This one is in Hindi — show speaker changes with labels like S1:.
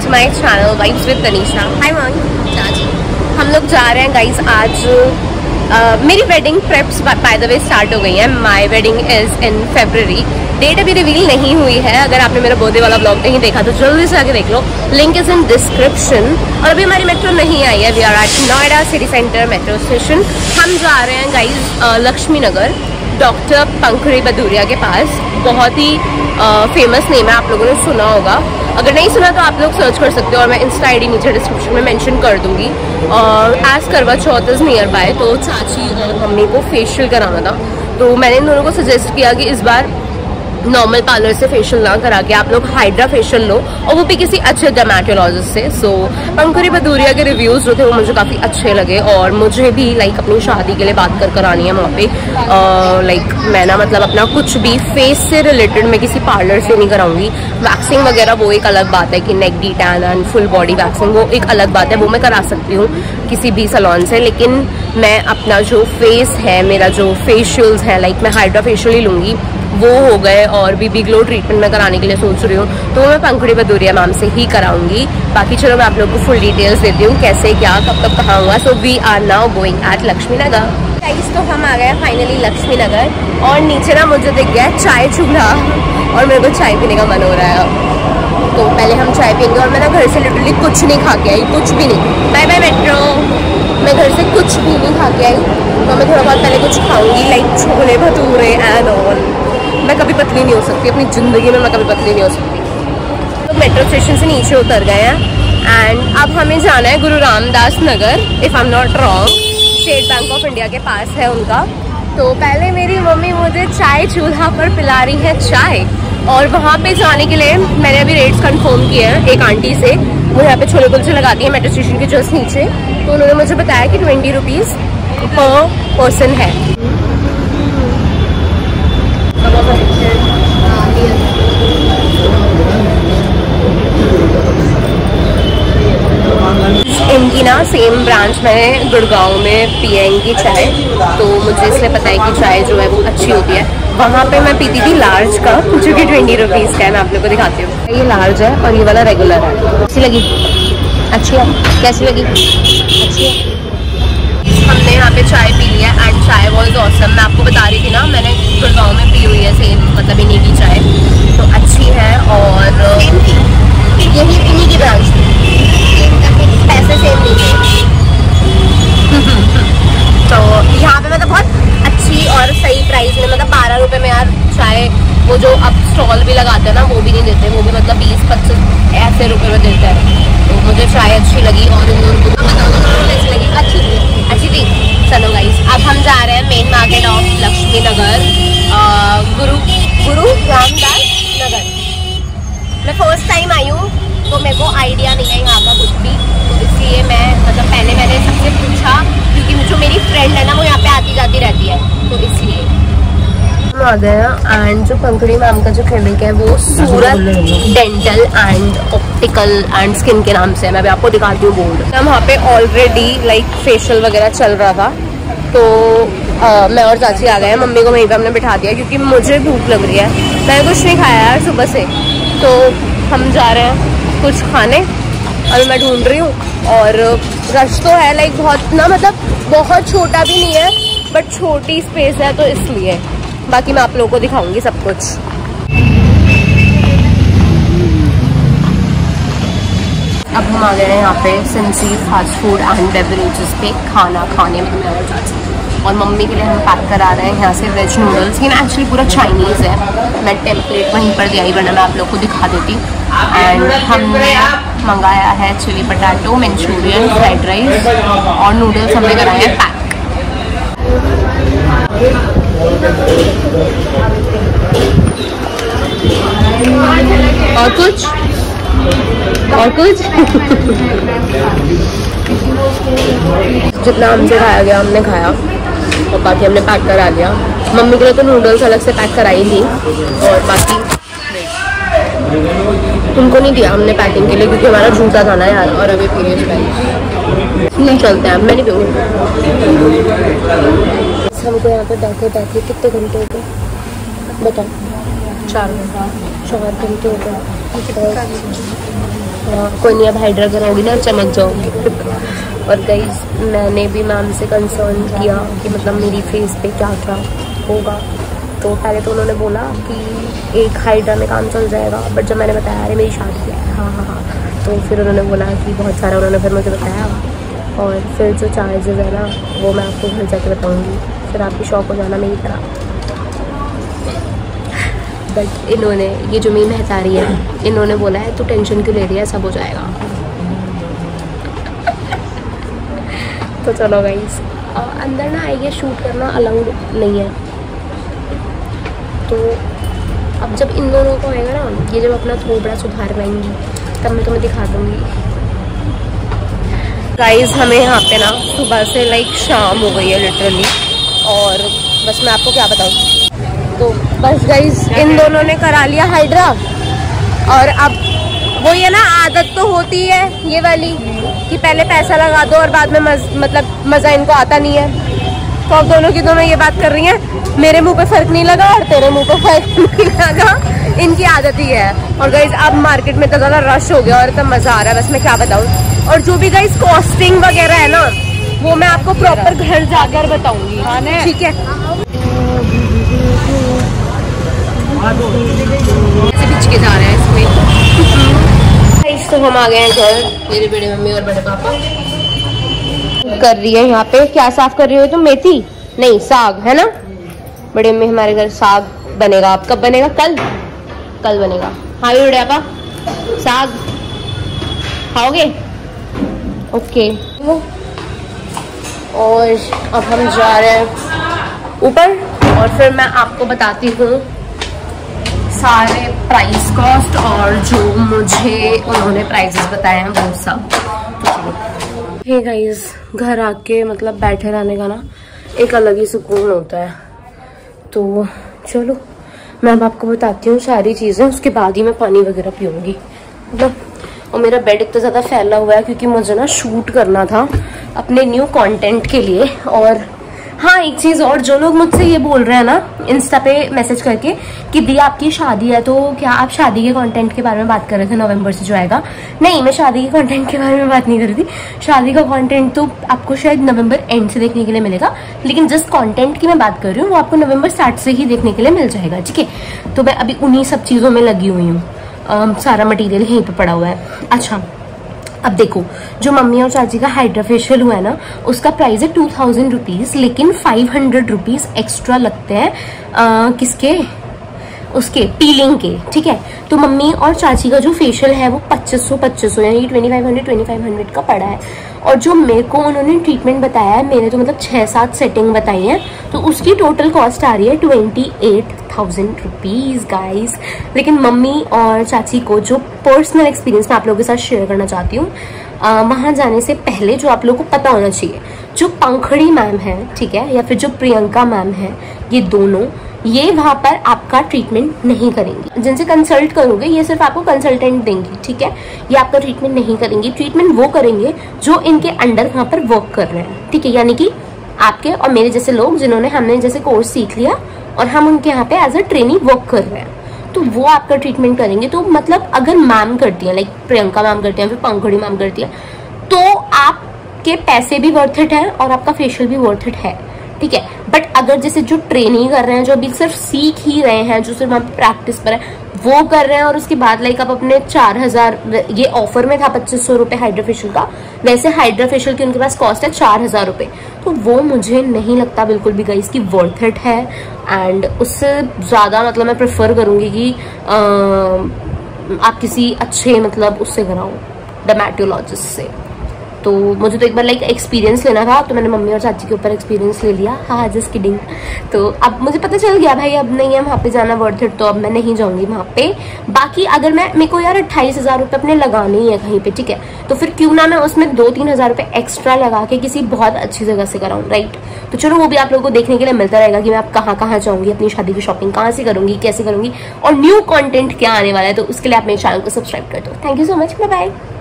S1: To my channel vibes with Tanisha. Hi mom. हम लोग जा रहे हैं गाइस आज मेरी wedding preps by the way start हो गई है। My wedding is in February। Date अभी रिवील नहीं हुई है। अगर आपने मेरा बर्थडे वाला ब्लॉग नहीं देखा तो जल्दी से आके देख लो, लिंक इज इन डिस्क्रिप्शन। और अभी हमारी मेट्रो नहीं आई है। We are at Noida city centre metro station. हम जा रहे हैं गाइज लक्ष्मी नगर, डॉक्टर पंकड़ी बदूरिया के पास। बहुत ही फेमस नेम है, आप लोगों ने सुना होगा। अगर नहीं सुना तो आप लोग सर्च कर सकते हो और मैं इंस्टा आईडी नीचे डिस्क्रिप्शन में मेंशन कर दूंगी। और एज करवा चौथ इज नियर बाय, तो चाची और मम्मी को फेशियल कराना था, तो मैंने इन दोनों को सजेस्ट किया कि इस बार नॉर्मल पार्लर से फेशियल ना करा के आप लोग हाइड्रा फेशियल लो, और वो भी किसी अच्छे डर्मेटोलॉजिस्ट से। सो पंकड़ी बदूरिया के रिव्यूज जो थे वो मुझे काफ़ी अच्छे लगे, और मुझे भी लाइक अपनी शादी के लिए बात कर करानी है वहाँ पे। लाइक मैं ना मतलब अपना कुछ भी फेस से रिलेटेड मैं किसी पार्लर से नहीं कराऊंगी। वैक्सिंग वगैरह वो एक अलग बात है कि neck detan and full body waxing वो एक अलग बात है, वो मैं करा सकती हूँ किसी भी सैलून से। लेकिन मैं अपना जो फेस है, मेरा जो फेशियल्स है, लाइक मैं हाइड्रा फेशियल ही लूँगी, वो हो गए। और बीबी ग्लो ट्रीटमेंट मैं कराने के लिए सोच रही हूँ, तो मैं पंकड़ी बदूरिया मैम से ही कराऊंगी। बाकी चलो मैं आप लोगों को फुल डिटेल्स देती हूँ कैसे क्या कब कब कहाँ हुआ। So we are now going at Lakshmi Nagar guys. तो हम आ गए फाइनली लक्ष्मी नगर, और नीचे ना मुझे दिख गया चाय चूल्हा, और मेरे को चाय पीने का मन हो रहा है। तो पहले हम चाय पियेंगे। और मैं ना घर से लिटरली कुछ नहीं खा के आई, कुछ भी नहीं। Bye bye metro. मैं घर से कुछ भी नहीं खा के आई, तो मैं थोड़ा बहुत पहले कुछ खाऊंगी, like chole bhature and all. मैं कभी पतली नहीं हो सकती अपनी ज़िंदगी में, मैं कभी पतली नहीं हो सकती। तो मेट्रो स्टेशन से नीचे उतर गए हैं एंड अब हमें जाना है Guru Ramdas Nagar, if I am not wrong. State Bank of India के पास है उनका। तो पहले मेरी मम्मी मुझे चाय चूल्हा पर पिला रही है चाय, और वहाँ पे जाने के लिए मैंने अभी रेट्स कंफर्म किए हैं एक आंटी से। वो यहाँ पे छोले कुलचे लगाती है मेट्रो स्टेशन के जस्ट नीचे। तो उन्होंने मुझे बताया कि 20 रुपीज़ पर पर्सन है। इनकी ना सेम ब्रांच मैंने गुड़गांव में पी है इनकी चाय, तो मुझे इसलिए पता है कि चाय जो है वो अच्छी होती है। वहाँ पे मैं पीती थी लार्ज का, जो कि 20 रुपीज़ का है। मैं आप लोग को दिखाती हूँ। ये लार्ज है और ये वाला रेगुलर है। अच्छी लगी? अच्छी है? कैसी लगी? अच्छी है। हमने यहाँ पे चाय पी लिया एंड चाय वॉज ऑसम। मैं आपको बता रही थी ना, मैंने गुड़गांव में पी हुई है सेम, मतलब इन्हीं की चाय, तो अच्छी है। और यही इन्हीं की ब्रांच थी, पैसे सेम नहीं थे। तो यहाँ पे मतलब बहुत अच्छी और सही प्राइस में, मतलब 12 रुपये में यार चाय। वो जो अब स्टॉल भी लगाते हैं ना, वो भी नहीं देते, वो भी मतलब 20-25 ऐसे रुपये में देते हैं। तो मुझे चाय अच्छी लगी। और इन दोनों को कैसी लगी? अच्छी थी। चलो गाइस, अब हम जा रहे हैं मेन मार्केट ऑफ लक्ष्मी नगर, गुरु रामदास नगर। मैं फर्स्ट टाइम आई हूँ, तो मेरे को आइडिया नहीं है यहाँ का कुछ भी, तो इसलिए मैं मतलब पहले मैंने सबसे पूछा, क्योंकि जो मेरी फ्रेंड है ना वो यहाँ पे आती जाती रहती है, तो इसलिए हम आ गए हैं। एंड जो पंकड़ी मैम का जो क्लिनिक है वो Surat dental and optical and skin के नाम से है। मैं भी आपको दिखाती हूँ बोर्ड। हम वहाँ पे ऑलरेडी लाइक फेशियल वगैरह चल रहा था, तो मैं और चाची आ गए हैं। मम्मी को वहीं पे हमने बिठा दिया क्योंकि मुझे भूख लग रही है। मैंने कुछ नहीं खाया यार सुबह से, तो हम जा रहे हैं कुछ खाने। अभी मैं ढूंढ रही हूँ, और रश तो है लाइक बहुत ना, मतलब बहुत छोटा भी नहीं है बट छोटी स्पेस है, तो इसलिए। बाकी मैं आप लोगों को दिखाऊंगी सब कुछ। अब हम आ गए हैं यहाँ पे सिंसी फास्ट फूड एंड बेवरेजेस पे खाना खाने में। मैं और चाची और मम्मी के लिए हम पैक करा रहे हैं यहाँ से वेज नूडल्स। ये एक्चुअली पूरा चाइनीज़ है, मैं टेम्पलेट वहीं पर दिया ही, वरना मैं आप लोग को दिखा देती। एंड हमने मंगाया है chilli potato, manchurian, fried rice और नूडल्स हमने कराए हैं पैक। और कुछ जितना हमसे खाया गया हमने खाया, और बाकी हमने पैक करा लिया। मम्मी के लिए तो नूडल्स अलग से पैक कराई थी, और बाकी उनको नहीं दिया हमने पैकिंग के लिए, क्योंकि हमारा जूता था ना यार। और अभी पीरियड नहीं चलते हैं, मैं नहीं पीऊँगी। हमको यहाँ पे बैठे बैठे कितने घंटे हो गए बताओ? 4 घंटे हो गए। कोई नहीं, अब हाइड्रा कराओगी ना चमक जाओगी। और गाइस मैंने भी मैम से कंसर्न किया कि मतलब मेरी फेस पे क्या क्या होगा। तो पहले तो उन्होंने बोला कि एक हाइड्रा में काम चल जाएगा, बट जब मैंने बताया अरे मेरी शादी है, हाँ, तो फिर उन्होंने बोला कि बहुत सारा उन्होंने फिर मुझे बताया। और फिर जो चार्जेस है ना वो मैं आपको घर जाके बताऊँगी, फिर आपकी शॉक हो जाना मेरी तरह। बट इन्होंने, ये जो मेरी महतारी है, इन्होंने बोला है तो टेंशन क्यों ले रही है, सब हो जाएगा। तो चलो गाइस, अंदर ना आइए, शूट करना अलाउड नहीं है। तो अब जब इन दोनों को आएगा ना, ये जब अपना थोड़ा सुधार पाएंगी तब मैं तुम्हें दिखा दूँगी। गाइस हमें यहाँ पे ना सुबह से लाइक शाम हो गई है लिटरली, और बस मैं आपको क्या बताऊँ। तो बस गाइस इन दोनों ने करा लिया हाइड्रा, और अब वो ये ना आदत तो होती है ये वाली कि पहले पैसा लगा दो और बाद में मतलब मज़ा इनको आता नहीं है। तो अब दोनों की दोनों ये बात कर रही हैं, मेरे मुंह पे फर्क नहीं लगा और तेरे मुंह पे फर्क नहीं लगा, इनकी आदत ही है। और गाइस अब मार्केट में तो ज़्यादा रश हो गया और इतना मज़ा आ रहा है, बस मैं क्या बताऊँ। और जो भी गाइस कॉस्टिंग वगैरह है ना वो मैं आपको प्रॉपर घर जाकर बताऊंगी, ठीक है। के जा रहे हैं इसमें। तो हम आ गए हैं घर, मेरे बड़े मम्मी और बड़े पापा कर रही है यहाँ पे। क्या साफ कर रही हो तुम? मेथी नहीं, साग है ना। बड़े मम्मी हमारे घर साग बनेगा। अब कब बनेगा? कल बनेगा। हाँ भी बड़े पापा, साग खाओगे? ओके। और अब हम जा रहे हैं ऊपर, और फिर मैं आपको बताती हूँ सारे प्राइस कॉस्ट और जो मुझे उन्होंने प्राइसेस बताए हैं वो सब। हे गाइस, घर आके मतलब बैठे रहने का ना एक अलग ही सुकून होता है। तो चलो मैं अब आपको बताती हूँ सारी चीज़ें, उसके बाद ही मैं पानी वगैरह पीऊँगी मतलब। और मेरा बेड इतना ज़्यादा फैला हुआ है क्योंकि मुझे ना शूट करना था अपने न्यू कंटेंट के लिए। और हाँ, एक चीज़ और, जो लोग मुझसे ये बोल रहे हैं ना इंस्टा पे मैसेज करके कि दी आपकी शादी है तो क्या आप शादी के कंटेंट के बारे में बात कर रहे थे नवंबर से जो आएगा? नहीं, मैं शादी के कंटेंट के बारे में बात नहीं कर रही थी। शादी का कंटेंट तो आपको शायद नवंबर एंड से देखने के लिए मिलेगा, लेकिन जिस कंटेंट की मैं बात कर रही हूँ वो आपको नवंबर स्टार्ट से ही देखने के लिए मिल जाएगा, ठीक है। तो मैं अभी उन्हीं सब चीज़ों में लगी हुई हूँ, सारा मटीरियल यहीं पर पड़ा हुआ है। अच्छा, अब देखो, जो मम्मी और चाची का हाइड्रा फेशियल हुआ है ना उसका प्राइस है 2000 रुपीज़, लेकिन 500 रुपीज़ एक्स्ट्रा लगते हैं किसके? उसके पीलिंग के, ठीक है। तो मम्मी और चाची का जो फेशियल है वो 2500 यानी 2500 का पड़ा है। और जो मेरे को उन्होंने ट्रीटमेंट बताया है, मैंने तो मतलब 6-7 सेटिंग बताई है, तो उसकी टोटल कॉस्ट आ रही है 28,000 रुपीज़ गाइज। लेकिन मम्मी और चाची को जो पर्सनल एक्सपीरियंस मैं आप लोगों के साथ शेयर करना चाहती हूँ, वहाँ जाने से पहले जो आप लोगों को पता होना चाहिए, जो पंखड़ी मैम है, ठीक है, या फिर जो प्रियंका मैम है, ये दोनों ये वहाँ पर आपका ट्रीटमेंट नहीं करेंगी। जिनसे कंसल्ट करोगे ये सिर्फ आपको कंसल्टेंट देंगी, ठीक है। ये आपका ट्रीटमेंट नहीं करेंगी। ट्रीटमेंट वो करेंगे जो इनके अंडर वहाँ पर वर्क कर रहे हैं, ठीक है। यानी कि आपके और मेरे जैसे लोग जिन्होंने हमने जैसे कोर्स सीख लिया और हम उनके यहाँ पे एज अ ट्रेनी वर्क कर रहे हैं, तो वो आपका ट्रीटमेंट करेंगे। तो मतलब अगर मैम करती है, लाइक प्रियंका मैम करती है, फिर पंखड़ी मैम करती है, तो आपके पैसे भी वर्थ इट है और आपका फेशियल भी वर्थ इट है, ठीक है। बट अगर जैसे जो ट्रेनिंग कर रहे हैं, जो अभी सिर्फ सीख ही रहे हैं, जो सिर्फ वहाँ पे प्रैक्टिस पर है, वो कर रहे हैं, और उसके बाद लाइक आप अपने 4000, ये ऑफर में था 2500 रुपये हाइड्रा फेशियल का, वैसे हाइड्रा फेशियल की उनके पास कॉस्ट है 4000 रुपये। तो वो मुझे नहीं लगता बिल्कुल भी गाइस की वर्थ इट है। एंड उससे ज़्यादा मतलब मैं प्रेफर करूँगी कि आप किसी अच्छे मतलब उससे कराओ, डर्मेटोलॉजिस्ट से। तो मुझे तो एक बार लाइक एक्सपीरियंस लेना था, तो मैंने मम्मी और चाची के ऊपर एक्सपीरियंस ले लिया। हाँ, जस्ट किडिंग। तो अब मुझे पता चल गया भाई अब नहीं है वहाँ पे जाना वर्थ इट, तो अब मैं नहीं जाऊँगी वहाँ पे। बाकी अगर मेरे को यार 28,000 रुपये अपने लगाने ही है कहीं पे, ठीक है, तो फिर क्यों ना मैं उसमें 2-3 हज़ार रुपये एक्स्ट्रा लगा के किसी बहुत अच्छी जगह से कराऊँ, राइट। तो चलो वो भी आप लोगों को देखने के लिए मिलता रहेगा कि मैं आप कहाँ जाऊँगी, अपनी शादी की शॉपिंग कहाँ से करूँगी, कैसे करूँगी, और न्यू कॉन्टेंट क्या आने वाला है। तो उसके लिए आप मेरे चैनल को सब्सक्राइब कर दो। Thank you so much, bye bye.